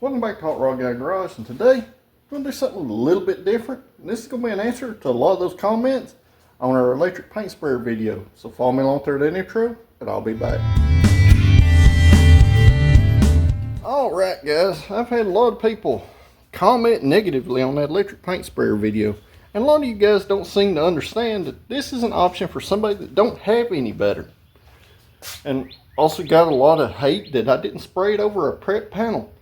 Welcome back to Hot Rod Guy Garage, and today we're going to do something a little bit different. And this is going to be an answer to a lot of those comments on our electric paint sprayer video. So follow me along through that intro, and I'll be back. Alright guys, I've had a lot of people comment negatively on that electric paint sprayer video. And a lot of you guys don't seem to understand that this is an option for somebody that don't have any better. And also got a lot of hate that I didn't spray it over a prep panel.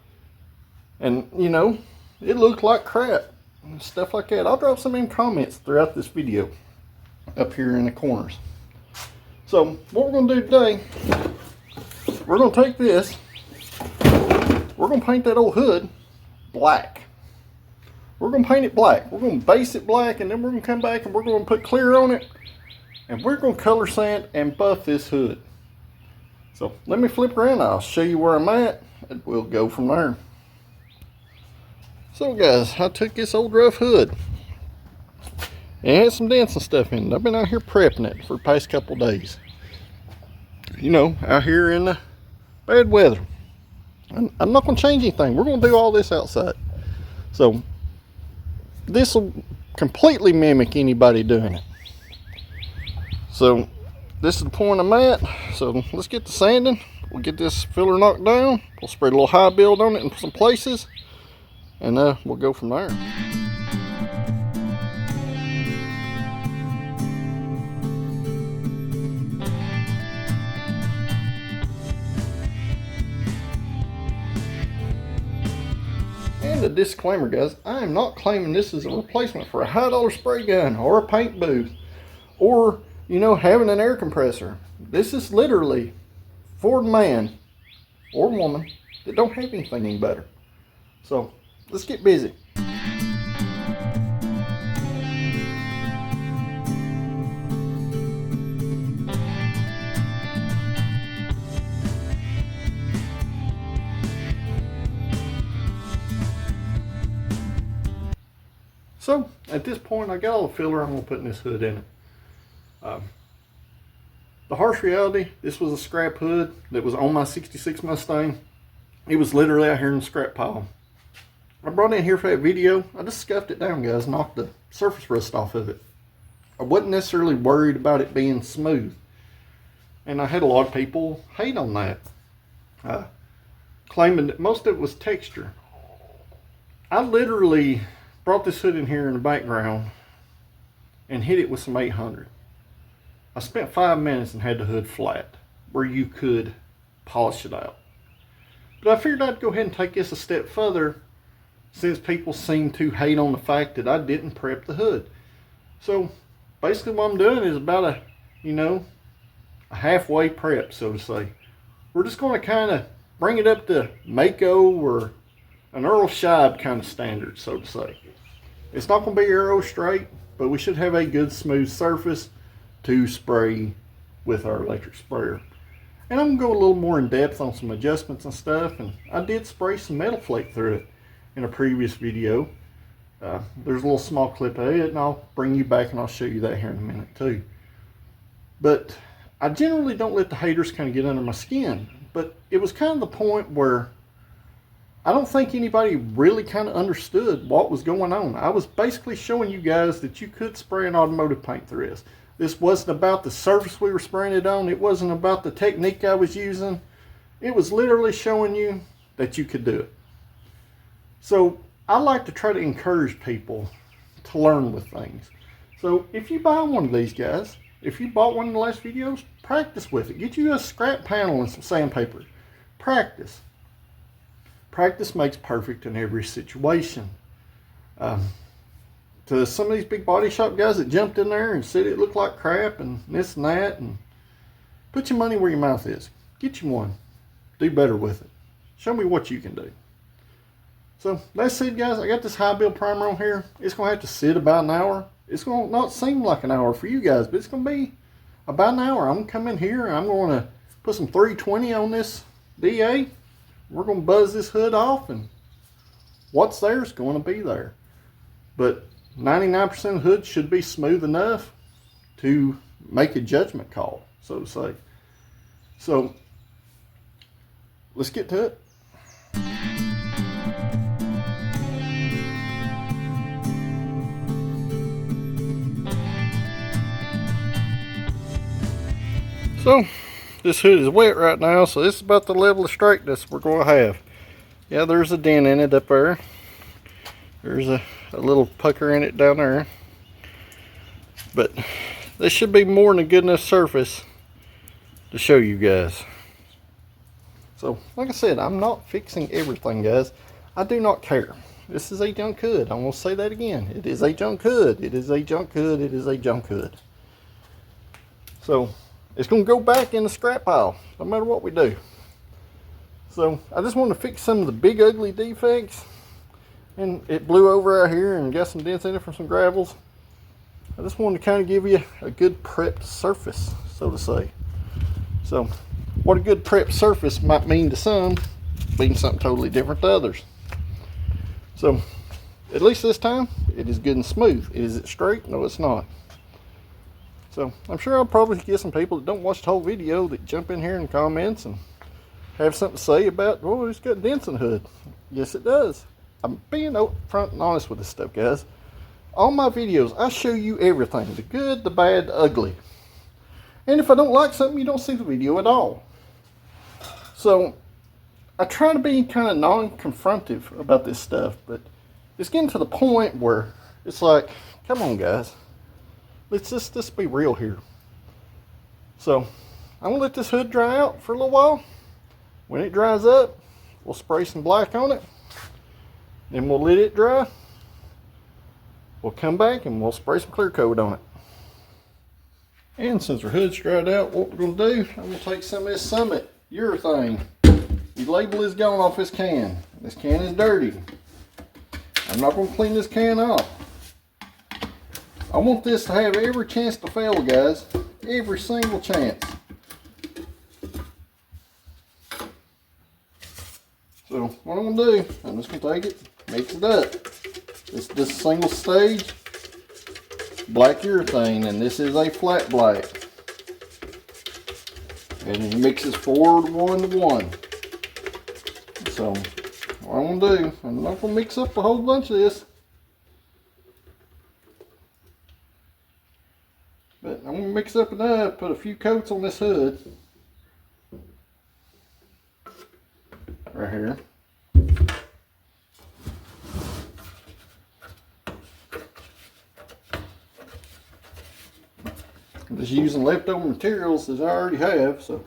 And, you know, it looked like crap and stuff like that. I'll drop some in comments throughout this video up here in the corners. So, what we're going to do today, we're going to take this, we're going to paint that old hood black. We're going to paint it black. We're going to base it black, and then we're going to come back and we're going to put clear on it. And we're going to color sand and buff this hood. So, let me flip around. I'll show you where I'm at, and we'll go from there. So guys, I took this old rough hood. It had some dents and stuff in it. I've been out here prepping it for the past couple days. You know, out here in the bad weather. I'm not going to change anything. We're going to do all this outside. So, this will completely mimic anybody doing it. So, this is the point I'm at. So, let's get the sanding. We'll get this filler knocked down. We'll spray a little high build on it in some places. And we'll go from there. And a disclaimer guys, I am not claiming this is a replacement for a high-dollar spray gun or a paint booth or, you know, having an air compressor. This is literally for the man or woman that don't have anything any better. So, let's get busy. So, at this point, I got all the filler I'm going to put in this hood in it. The harsh reality, this was a scrap hood that was on my 66 Mustang. It was literally out here in the scrap pile. I brought it in here for that video. I just scuffed it down, guys, knocked the surface rust off of it. I wasn't necessarily worried about it being smooth. And I had a lot of people hate on that, claiming that most of it was texture. I literally brought this hood in here in the background and hit it with some 800. I spent 5 minutes and had the hood flat where you could polish it out. But I figured I'd go ahead and take this a step further, since people seem to hate on the fact that I didn't prep the hood. So basically what I'm doing is about a, you know, a halfway prep, so to say. We're just going to kind of bring it up to Mako or an Earl Scheib kind of standard, so to say. It's not going to be arrow straight, but we should have a good smooth surface to spray with our electric sprayer. And I'm going to go a little more in depth on some adjustments and stuff, and I did spray some metal flake through it in a previous video. There's a little small clip of it, and I'll bring you back and I'll show you that here in a minute too. But I generally don't let the haters kind of get under my skin, but it was kind of the point where I don't think anybody really kind of understood what was going on. I was basically showing you guys that you could spray an automotive paint through this. This wasn't about the surface we were spraying it on. It wasn't about the technique I was using. It was literally showing you that you could do it. So I like to try to encourage people to learn with things. So if you buy one of these guys, if you bought one in the last videos, practice with it. Get you a scrap panel and some sandpaper. Practice. Practice makes perfect in every situation. To some of these big body shop guys that jumped in there and said it looked like crap and this and that, and put your money where your mouth is. Get you one. Do better with it. Show me what you can do. So that's it guys, I got this high build primer on here. It's going to have to sit about an hour. It's going to not seem like an hour for you guys, but it's going to be about an hour. I'm going to come in here and I'm going to put some 320 on this DA. We're going to buzz this hood off, and what's there is going to be there. But 99% of the hood should be smooth enough to make a judgment call, so to say. So let's get to it. So this hood is wet right now, so this is about the level of straightness we're going to have. Yeah, there's a dent in it up there. There's a little pucker in it down there. But this should be more than a good enough surface to show you guys. So, like I said, I'm not fixing everything, guys. I do not care. This is a junk hood. I'm going to say that again. It is a junk hood. It is a junk hood. It is a junk hood. So, it's going to go back in the scrap pile, no matter what we do. So, I just wanted to fix some of the big ugly defects. And it blew over out here and got some dents in it from some gravels. I just wanted to kind of give you a good prepped surface, so to say. So, what a good prepped surface might mean to some, means something totally different to others. So, at least this time, it is good and smooth. Is it straight? No, it's not. So, I'm sure I'll probably get some people that don't watch the whole video that jump in here in comments and have something to say about, oh, it's got dents in the hood. Yes, it does. I'm being upfront and honest with this stuff, guys. All my videos, I show you everything. The good, the bad, the ugly. And if I don't like something, you don't see the video at all. So, I try to be kind of non-confrontive about this stuff, but it's getting to the point where it's like, come on, guys. Let's just be real here. So, I'm going to let this hood dry out for a little while. When it dries up, we'll spray some black on it. Then we'll let it dry. We'll come back and we'll spray some clear coat on it. And since our hood's dried out, what we're going to do, I'm going to take some of this Summit urethane. The label is gone off this can. This can is dirty. I'm not going to clean this can off. I want this to have every chance to fail, guys. Every single chance. So what I'm going to do, I'm just going to take it, mix it up. This single stage black urethane, and this is a flat black. And it mixes 4 to 1 to 1. So what I'm going to do, I'm not going to mix up a whole bunch of this. But I'm going to mix up enough, put a few coats on this hood. Right here. I'm just using leftover materials that I already have, so.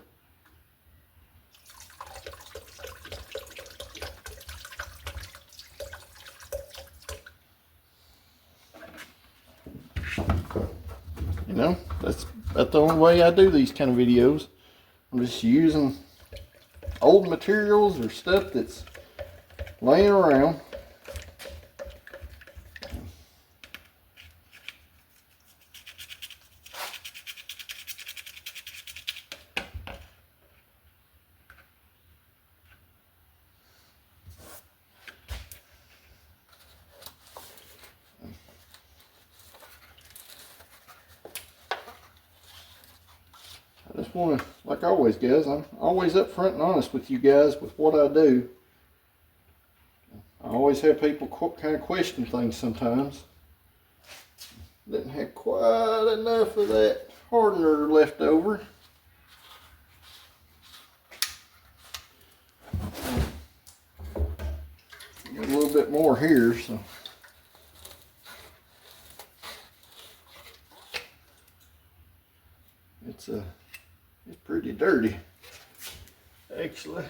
You know, that's the only way I do these kind of videos. I'm just using old materials or stuff that's laying around. I just want to, like always, guys, I'm always upfront and honest with you guys with what I do. I always have people kind of question things sometimes. Didn't have quite enough of that hardener left over. Got a little bit more here, so. It's pretty dirty, actually.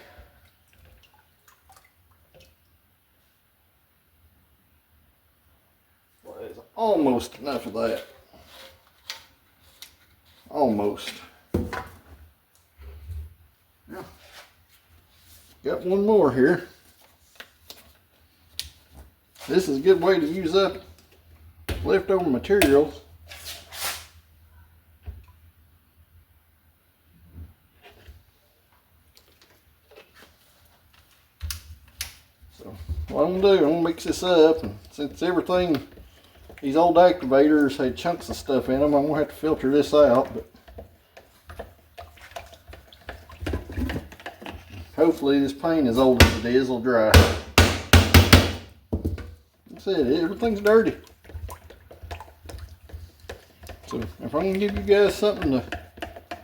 Well, there's almost enough of that. Almost. Yeah. Got one more here. This is a good way to use up leftover materials. So what I'm gonna do, I'm gonna mix this up, and since everything, these old activators had chunks of stuff in them, I'm gonna have to filter this out, but hopefully this paint, as old as it is, will dry. That's it, everything's dirty. So if I'm gonna give you guys something to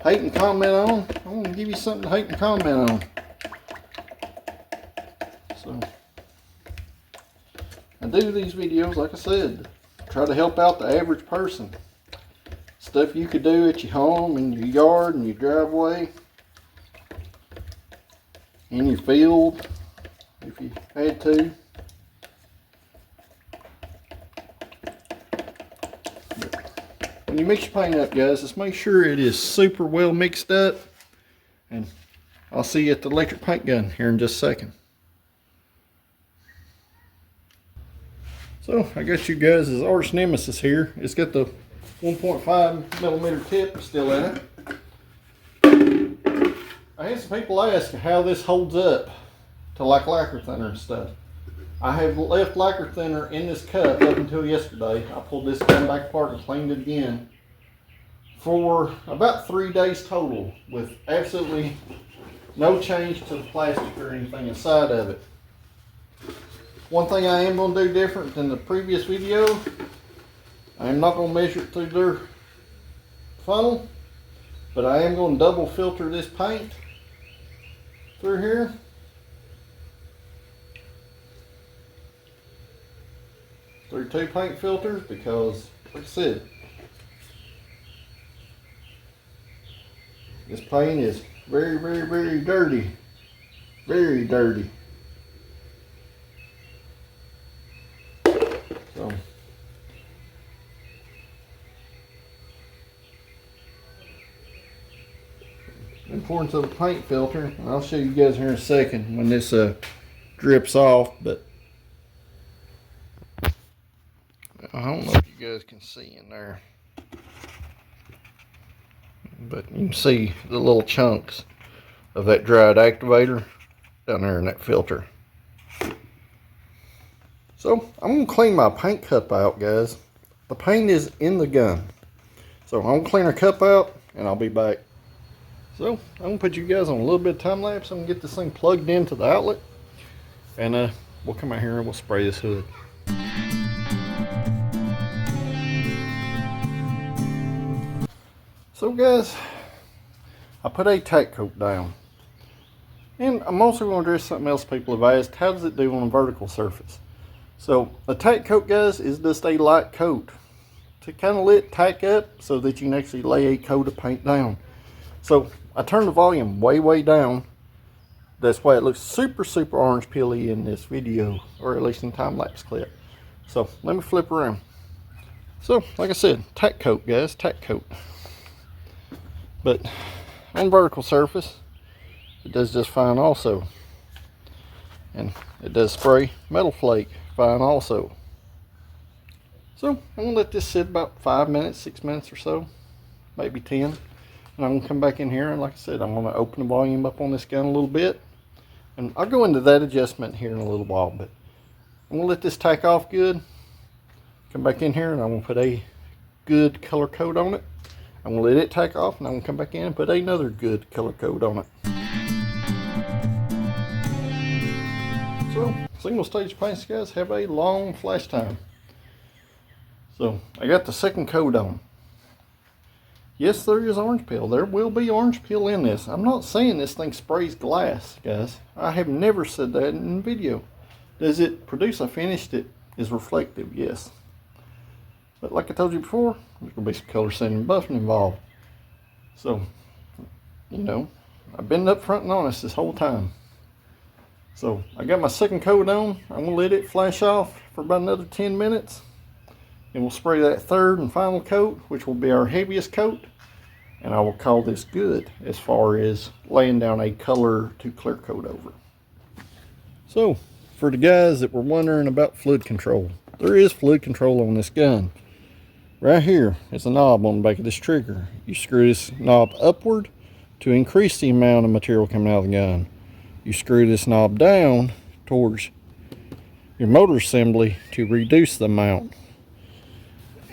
hate and comment on, I'm going to give you something to hate and comment on. So, I do these videos, like I said, try to help out the average person. Stuff you could do at your home, in your yard, in your driveway, in your field, if you had to. When you mix your paint up, guys, just make sure it is super well mixed up. And I'll see you at the electric paint gun here in just a second. So I got you guys' arch nemesis here. It's got the 1.5 millimeter tip still in it. I had some people ask how this holds up to like lacquer thinner and stuff. I have left lacquer thinner in this cup up until yesterday. I pulled this gun back apart and cleaned it again for about 3 days total with absolutely no change to the plastic or anything inside of it. One thing I am going to do different than the previous video, I am not going to measure it through their funnel, but I am going to double filter this paint through here. Through 2 paint filters, because like I said, this paint is very, very, very dirty. Very dirty. So the importance of a paint filter, and I'll show you guys here in a second when this drips off, but I don't know if you guys can see in there, but you can see the little chunks of that dried activator down there in that filter. So I'm going to clean my paint cup out, guys. The paint is in the gun. So I'm going to clean our cup out and I'll be back. So I'm going to put you guys on a little bit of time lapse. I'm going to get this thing plugged into the outlet, and we'll come out here and we'll spray this hood. So guys, I put a tack coat down, and I'm also going to address something else people have asked. How does it do on a vertical surface? So a tack coat, guys, is just a light coat to kind of let tack up so that you can actually lay a coat of paint down. So I turned the volume way down. That's why it looks super orange peely in this video, or at least in time-lapse clip. So let me flip around. So like I said, tack coat, guys, tack coat. But on vertical surface, it does just fine also. And it does spray metal flake fine also. So I'm going to let this sit about 5 minutes, 6 minutes or so, maybe 10. And I'm going to come back in here, and like I said, I'm going to open the volume up on this gun a little bit. And I'll go into that adjustment here in a little while, but I'm going to let this tack off good. Come back in here and I'm going to put a good color coat on it. I'm going to let it tack off, and I'm going to come back in and put another good color coat on it. So, single stage paints, guys, have a long flash time. So, I got the second coat on. Yes, there is orange peel. There will be orange peel in this. I'm not saying this thing sprays glass, guys. I have never said that in the video. Does it produce a finish that is reflective? Yes. But like I told you before, there's going to be some color sanding and buffing involved. So, you know, I've been upfront and honest this whole time. So, I got my second coat on. I'm going to let it flash off for about another 10 minutes. And we'll spray that third and final coat, which will be our heaviest coat. And I will call this good as far as laying down a color to clear coat over. So, for the guys that were wondering about fluid control, there is fluid control on this gun. Right here is a knob on the back of this trigger. You screw this knob upward to increase the amount of material coming out of the gun. You screw this knob down towards your motor assembly to reduce the amount.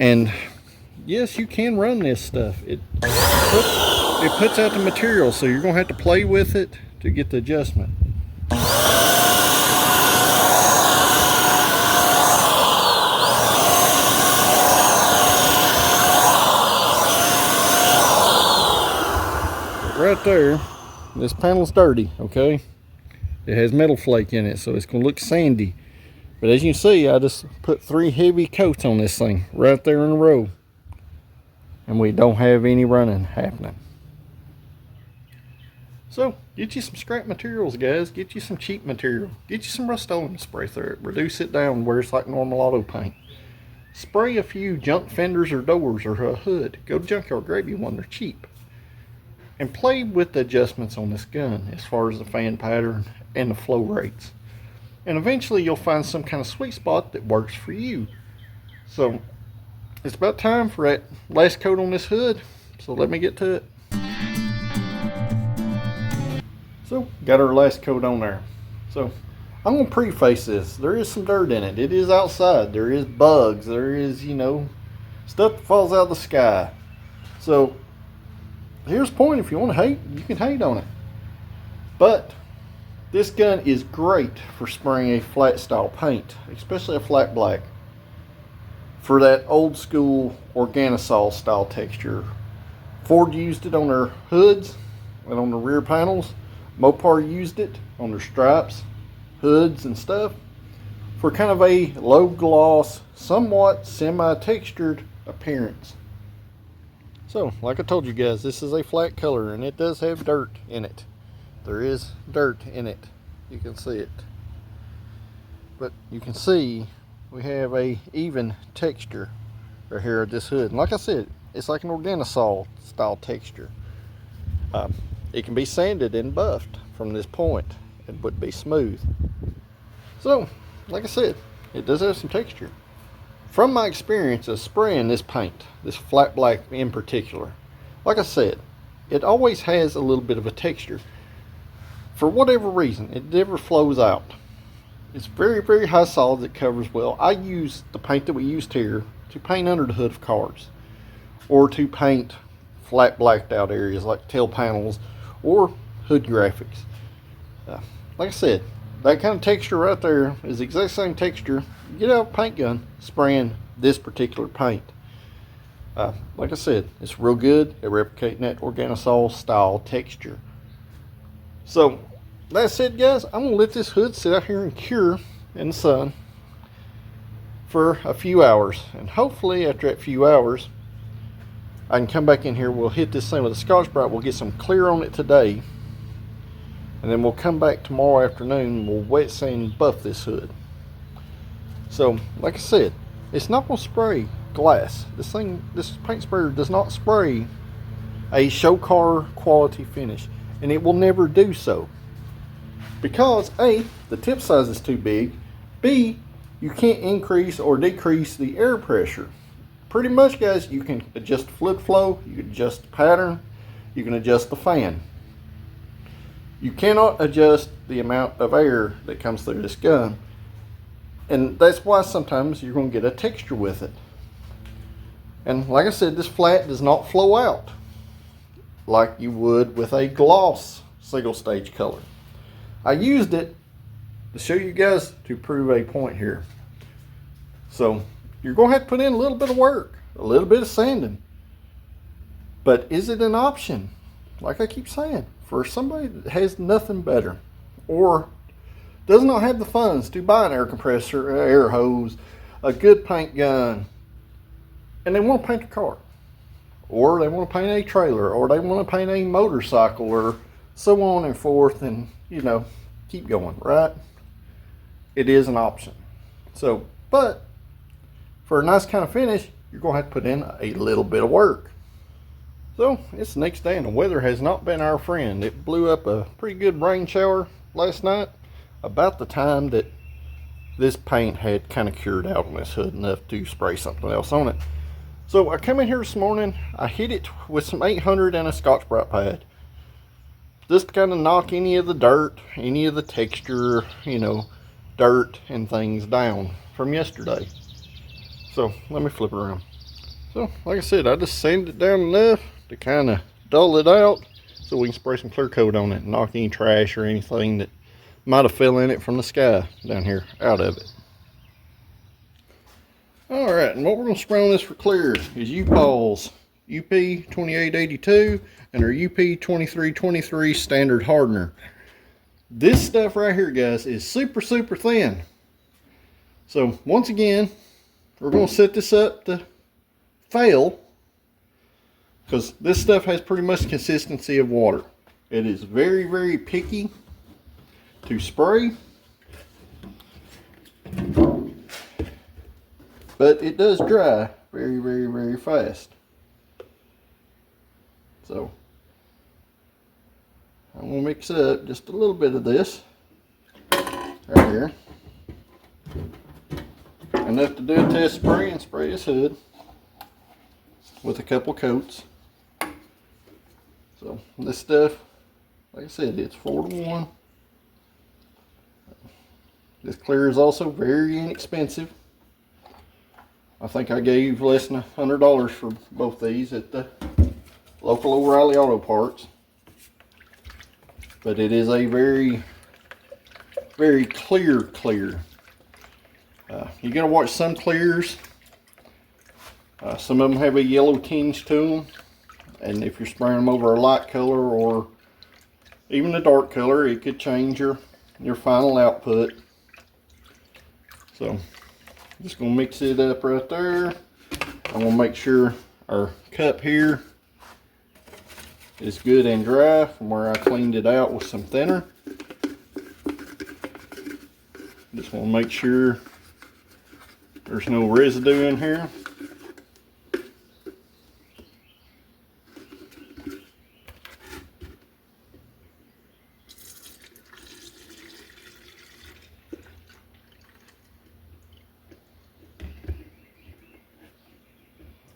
And yes, you can run this stuff. It puts out the material, so you're going to have to play with it to get the adjustment. right there, this panel's dirty, okay? It has metal flake in it, so it's gonna look sandy. But as you can see, I just put 3 heavy coats on this thing right there in a row. And we don't have any running happening. So, get you some scrap materials, guys. Get you some cheap material. Get you some Rust-Oleum spray through it. Reduce it down where it's like normal auto paint. Spray a few junk fenders or doors or a hood. Go to Junkyard, grab you one. They're cheap. And play with the adjustments on this gun as far as the fan pattern and the flow rates. And eventually you'll find some kind of sweet spot that works for you. So, it's about time for that last coat on this hood. So let me get to it. So, got our last coat on there. So, I'm going to preface this. There is some dirt in it. It is outside. There is bugs. There is, you know, stuff that falls out of the sky. So, here's the point. If you want to hate, you can hate on it. But, this gun is great for spraying a flat style paint, especially a flat black, for that old school Organosol style texture. Ford used it on their hoods and on the rear panels. Mopar used it on their stripes, hoods and stuff for kind of a low gloss, somewhat semi-textured appearance. So, like I told you guys, this is a flat color and it does have dirt in it. There is dirt in it. You can see it. But you can see we have a even texture right here at this hood. And like I said, it's like an Organosol style texture. It can be sanded and buffed from this point. It would be smooth. So, like I said, it does have some texture. From my experience of spraying this paint, this flat black in particular, like I said, it always has a little bit of a texture. For whatever reason, it never flows out. It's very, very high solids. It covers well. I use the paint that we used here to paint under the hood of cars, or to paint flat blacked out areas like tail panels or hood graphics. Like I said, that kind of texture right there is the exact same texture you get out of a paint gun spraying this particular paint. Like I said, it's real good at replicating that Organosol style texture. So, that said, guys, I'm going to let this hood sit out here and cure in the sun for a few hours. And hopefully, after that few hours, I can come back in here. We'll hit this thing with a Scotch-Brite. We'll get some clear on it today. And then we'll come back tomorrow afternoon and we'll wet sand and buff this hood. So, like I said, it's not going to spray glass. This paint sprayer does not spray a show car quality finish. And it will never do so. Because A, the tip size is too big. B, you can't increase or decrease the air pressure. Pretty much, guys, you can adjust the fluid flow, you can adjust the pattern, you can adjust the fan. You cannot adjust the amount of air that comes through this gun. And that's why sometimes you're going to get a texture with it. And like I said, this flat does not flow out like you would with a gloss single stage color. I used it to show you guys to prove a point here. So you're going to have to put in a little bit of work, a little bit of sanding. But is it an option? Like I keep saying, for somebody that has nothing better or does not have the funds to buy an air compressor, an air hose, a good paint gun, and they want to paint a car, or they want to paint a trailer, or they want to paint a motorcycle, or so on and forth, and you know, keep going, right? It is an option. So, but for a nice kind of finish, you're going to have to put in a little bit of work. So, it's the next day and the weather has not been our friend. It blew up a pretty good rain shower last night about the time that this paint had kind of cured out on this hood enough to spray something else on it. So I come in here this morning, I hit it with some 800 and a Scotch-Brite pad. Just to kind of knock any of the dirt, any of the texture, you know, dirt and things down from yesterday. So let me flip it around. So like I said, I just sanded it down enough to kind of dull it out so we can spray some clear coat on it and knock any trash or anything that might have fell in it from the sky down here out of it. Alright, and what we're going to spray on this for clear is U-Paul's UP2882 and our UP2323 standard hardener. This stuff right here, guys, is super thin. So once again, we're going to set this up to fail, because this stuff has pretty much the consistency of water. It is very picky to spray, but it does dry very fast. So I'm going to mix up just a little bit of this right here, enough to do a test spray and spray this hood with a couple coats. So this stuff, like I said, it's 4-to-1. This clear is also very inexpensive. I think I gave less than $100 for both these at the local O'Reilly Auto Parts. But it is a very clear. You gotta watch some clears. Some of them have a yellow tinge to them, and if you're spraying them over a light color or even a dark color, it could change your final output. So I'm just gonna mix it up right there. I'm gonna make sure our cup here is good and dry from where I cleaned it out with some thinner. Just want to make sure there's no residue in here.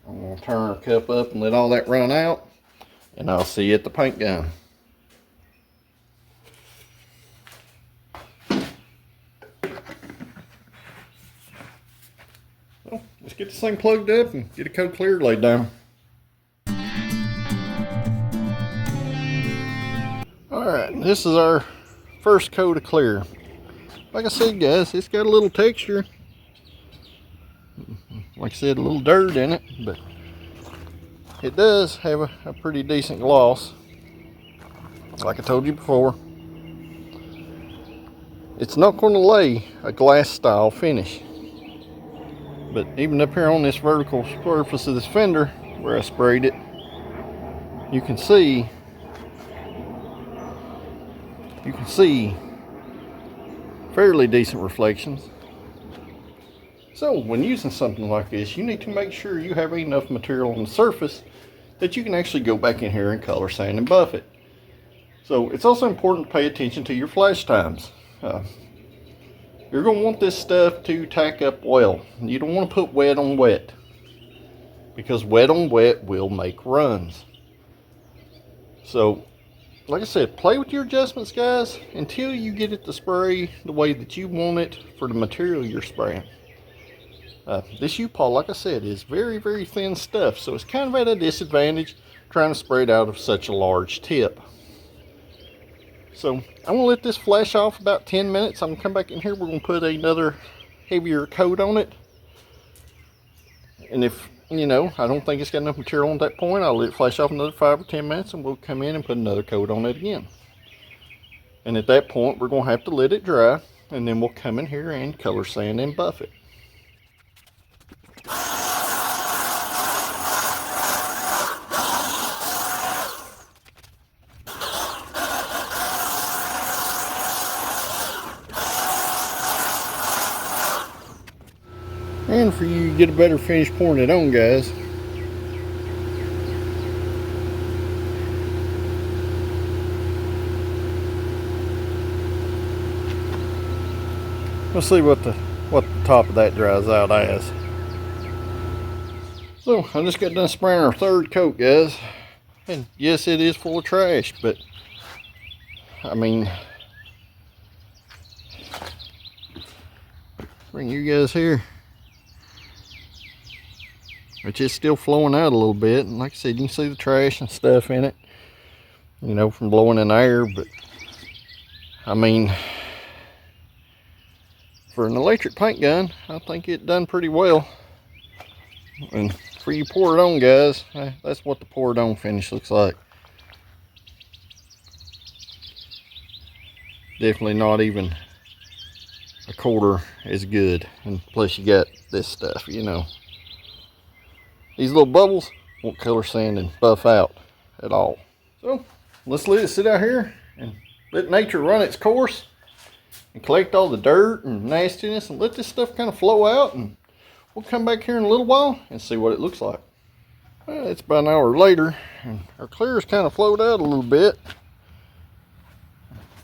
I'm going to turn our cup up and let all that run out, and I'll see you at the paint gun. So let's get this thing plugged up and get a coat clear laid down. Alright, this is our first coat of clear. Like I said, guys, it's got a little texture. Like I said, a little dirt in it, but it does have a pretty decent gloss. Like I told you before, it's not going to lay a glass style finish. But even up here on this vertical surface of this fender where I sprayed it, you can see fairly decent reflections. So when using something like this, you need to make sure you have enough material on the surface that you can actually go back in here and color sand and buff it. So it's also important to pay attention to your flash times. You're going to want this stuff to tack up well. You don't want to put wet on wet, because wet on wet will make runs. So like I said, play with your adjustments, guys, until you get it to spray the way that you want it for the material you're spraying. This U-POL, like I said, is very thin stuff, so it's kind of at a disadvantage trying to spray it out of such a large tip. So I'm going to let this flash off about 10 minutes. I'm going to come back in here. We're going to put another heavier coat on it. And if, you know, I don't think it's got enough material at that point, I'll let it flash off another 5 or 10 minutes, and we'll come in and put another coat on it again. And at that point, we're going to have to let it dry, and then we'll come in here and color sand and buff it. And for you to get a better finish pouring it on, guys, let's see what the top of that dries out as. So I just got done spraying our third coat, guys, and yes, it is full of trash, but I mean, bring you guys here. It's just still flowing out a little bit, and like I said, you can see the trash and stuff in it, you know, from blowing in the air. But I mean, for an electric paint gun, I think it done pretty well. And for you pour it on guys, that's what the pour it on finish looks like. Definitely not even a quarter as good. And plus you got this stuff, you know. These little bubbles won't color sand and buff out at all. So let's let it sit out here and let nature run its course and collect all the dirt and nastiness and let this stuff kind of flow out, and we'll come back here in a little while and see what it looks like. Well, it's about an hour later and our clear's kind of flowed out a little bit.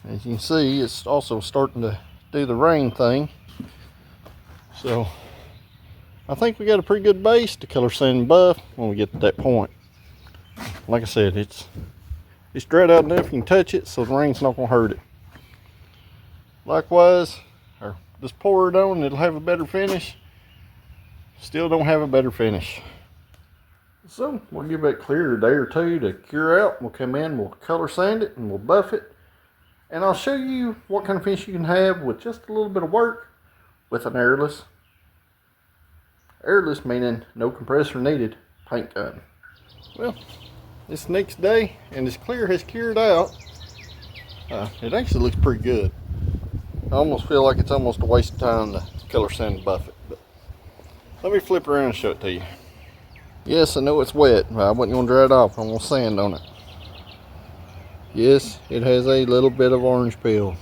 As you can see, it's also starting to do the rain thing. So I think we got a pretty good base to color sand and buff when we get to that point. Like I said, it's dried out enough you can touch it, so the rain's not gonna hurt it. Likewise, just pour it on and it'll have a better finish. Still don't have a better finish. So we'll give that clear a day or two to cure out. We'll come in, we'll color sand it, and we'll buff it. And I'll show you what kind of finish you can have with just a little bit of work with an airless. Airless meaning no compressor needed paint gun. Well, this next day and this clear has cured out. It actually looks pretty good. I almost feel like it's almost a waste of time to color sand and buff it. But let me flip around and show it to you. Yes, I know it's wet, but I wasn't going to dry it off. I'm going to sand on it. Yes, it has a little bit of orange peel.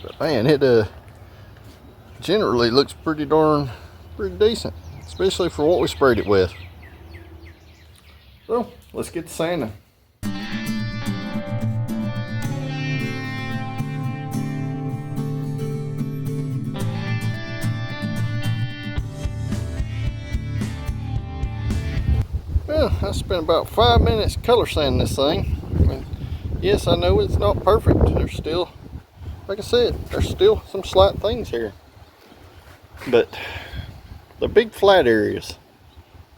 But man, it generally looks pretty decent, especially for what we sprayed it with. So let's get to sanding. Well, I spent about 5 minutes color sanding this thing. And yes, I know it's not perfect. There's still, like I said, there's still some slight things here. But the big flat areas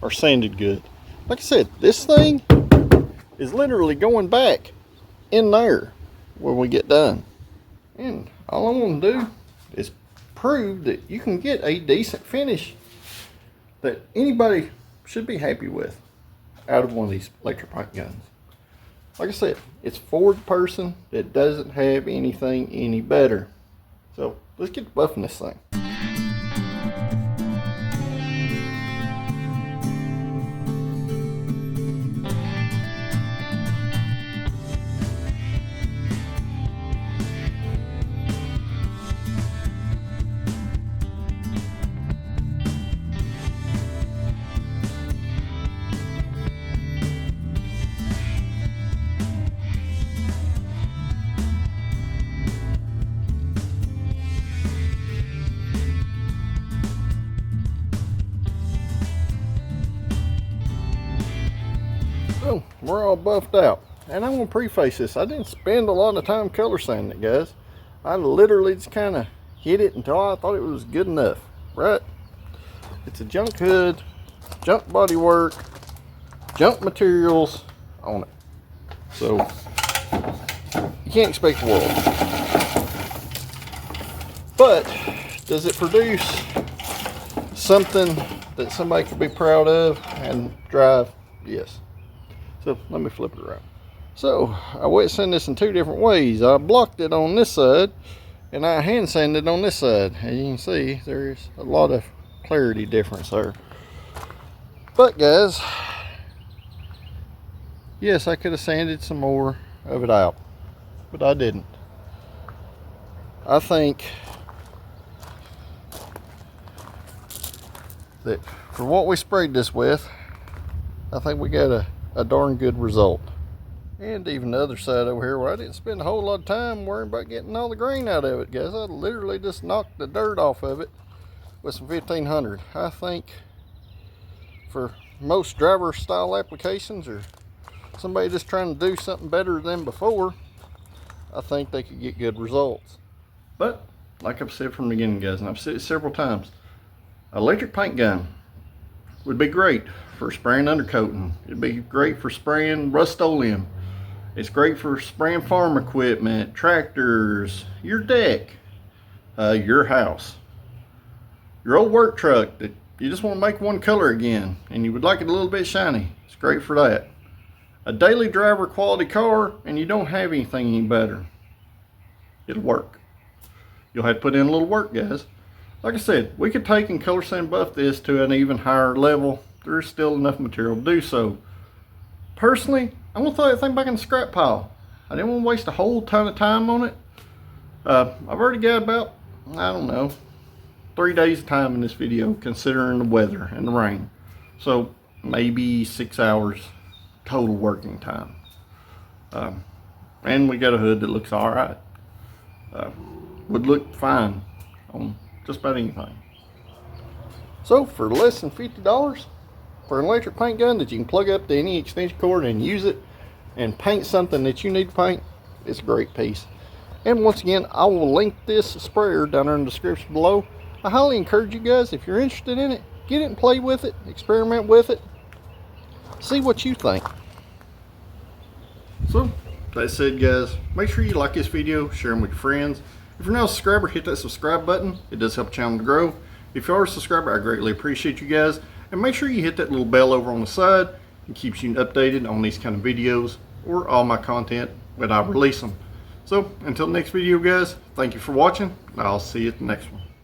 are sanded good. Like I said, this thing is literally going back in there when we get done. And all I want to do is prove that you can get a decent finish that anybody should be happy with out of one of these electric paint guns. Like I said, it's for the person that doesn't have anything any better. So let's get to buffing this thing. So we're all buffed out, and I'm gonna preface this. I didn't spend a lot of time color sanding it, guys. I literally just kind of hit it until I thought it was good enough, right? It's a junk hood, junk body work, junk materials on it, so you can't expect the world. But does it produce something that somebody could be proud of and drive? Yes. So let me flip it around. So I wet sand this in two different ways. I blocked it on this side and I hand sanded on this side. As you can see, there's a lot of clarity difference there. But guys, yes, I could have sanded some more of it out, but I didn't. I think that for what we sprayed this with, I think we got a darn good result. And even the other side over here where I didn't spend a whole lot of time worrying about getting all the grain out of it, guys. I literally just knocked the dirt off of it with some 1500. I think for most driver style applications or somebody just trying to do something better than before, I think they could get good results. But like I've said from the beginning, guys, and I've said it several times, electric paint gun would be great for spraying undercoating. It'd be great for spraying Rust-Oleum. It's great for spraying farm equipment, tractors, your deck, your house, your old work truck that you just want to make one color again and you would like it a little bit shiny, it's great for that. A daily driver quality car and you don't have anything any better, it'll work. You'll have to put in a little work, guys. Like I said, we could take and color sand buff this to an even higher level. There's still enough material to do so. Personally, I'm gonna throw that thing back in the scrap pile. I didn't want to waste a whole ton of time on it. I've already got about, I don't know, 3 days of time in this video considering the weather and the rain. So maybe 6 hours total working time. And we got a hood that looks all right. Would look fine on just about anything. So for less than $50 for an electric paint gun that you can plug up to any extension cord and use it and paint something that you need to paint, it's a great piece. And once again, I will link this sprayer down there in the description below. I highly encourage you guys, if you're interested in it, get it and play with it, experiment with it, see what you think. So that said, guys, make sure you like this video, share them with your friends. If you're not a subscriber, hit that subscribe button. It does help the channel to grow. If you are a subscriber, I greatly appreciate you guys. And make sure you hit that little bell over on the side. It keeps you updated on these kind of videos or all my content when I release them. So until the next video, guys, thank you for watching. I'll see you at the next one.